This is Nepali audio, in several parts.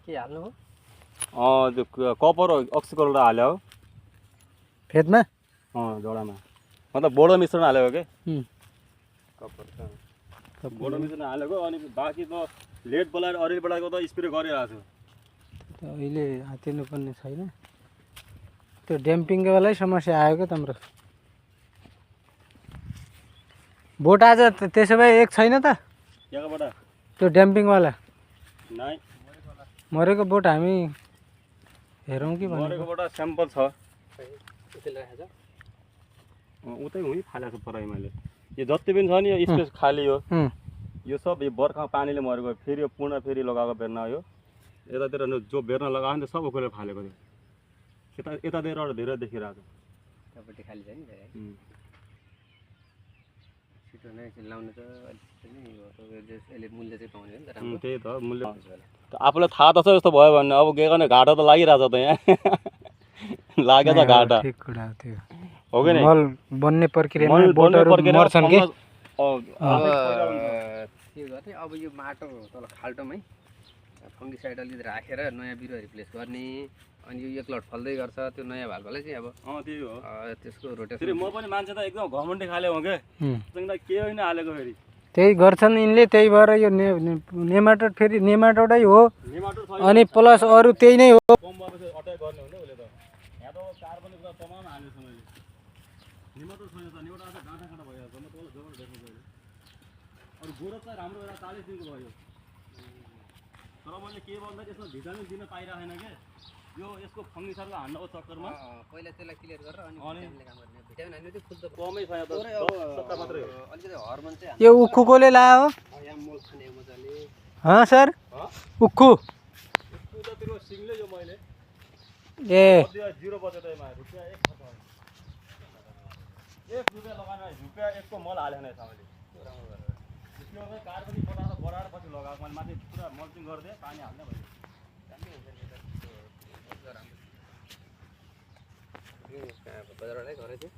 के हाल्नु हो त्यो कपर अक्सिकलर हाल्यो फेदमा जडामा मतलब बोर्डो मिश्रण हालेको के कपर बोर्डो मिश्रण हालेको अनि बाँकी त लेट बोलाएर अरूबाट त स्प्रे गरिरहेको छु त्यो अहिले हातिनु पर्ने छैन त्यो ड्याम्पिङको बेलै समस्या आयो क्या तिम्रो बोट आज त्यसो भए एक छैन त यहाँबाट त्यो ड्याम्पिङवाला नाइ मरेको बोट हामी हेरौँ कि भनेको मरेकोबाट स्याम्पल छ उतै हुँ फालेको पराइ मैले यो जति पनि छ नि यो स्पेस खाली हो यो सब यो बर्खामा पानीले मरेको फेरि यो पूर्ण फेरि लगाएको बेर्ना यो यतातिर जो बेर्ना लगाएको नि त सब उखेलेर फालेको थियो यतातिर धेरै देखिरहेको त्यहाँपट्टि खाली छ नि छिटो नै लाउनु त यसले मूल्य चाहिँ पाउने हो नि त राम्रो त्यही त मूल्य आफूलाई थाहा त छ जस्तो भयो भने अब के गर्ने घाटा त लागिरहेछ त यहाँ लाग्यो त घाटा ठिक कुरा हो त्यो हो कि मल बन्ने प्रक्रियामा बोटहरू मर्छन् के के गर्ने अब यो माटो तल खाल्टोमै फङ्गिसाइड अलिकति राखेर नयाँ बिरुवा रिप्लेस गर्ने अनि यो एक लट फल्दै गर्छ त्यो नयाँ भएकोलाई चाहिँ अब त्यही हो त्यसको रोटेसन फेरि म पनि मान्छे त एकदम घमण्डी खाले हो के के होइन हालेको फेरि त्यही गर्छन् यिनले त्यही भएर यो नेमाटोड फेरि नेमाटोडै हो अनि प्लस अरू त्यही नै हो कम भएपछि अट्याक गर्ने हो नि उसले त यहाँ त कार पनि पुरा तमाम हालेको छु मैले नेमाटोड छैन त नेमाटोड आज गाँठा गाँठा भइरहेको छ म तल जबर देख्नु पऱ्यो अरू गोरस चाहिँ राम्रो भएर 40 दिनको भयो तर मैले के भन्दा यसमा भिटामिन दिन पाइरहेन के यो यसको फङ्गिसाइडको हान्नको चक्करमा पहिला त्यसलाई क्लियर गरेर अनि काम गर्ने भिटामिन हान्नु चाहिँ फुल त कमै छैन त सत्ता मात्रै हो अलिकति हर्मोन चाहिँ यो उखुकोले लायो यहाँ मल खाने मजाले सर उखु त तिम्रो सिङले यो मैले ए 0 बजे त रुपियाँ 1 खर्च भयो 1 रुपियाँ लगाएर रुपियाँ 1 को मल हालेन छ मैले त्यो कार पनि बढाएर पछि लगाएको मैले माथि पुरा मल्चिङ गरिदिएँ पानी हाल्ने भयो बजारबाटै घरै थियो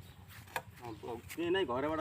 त्यही नै घरबाट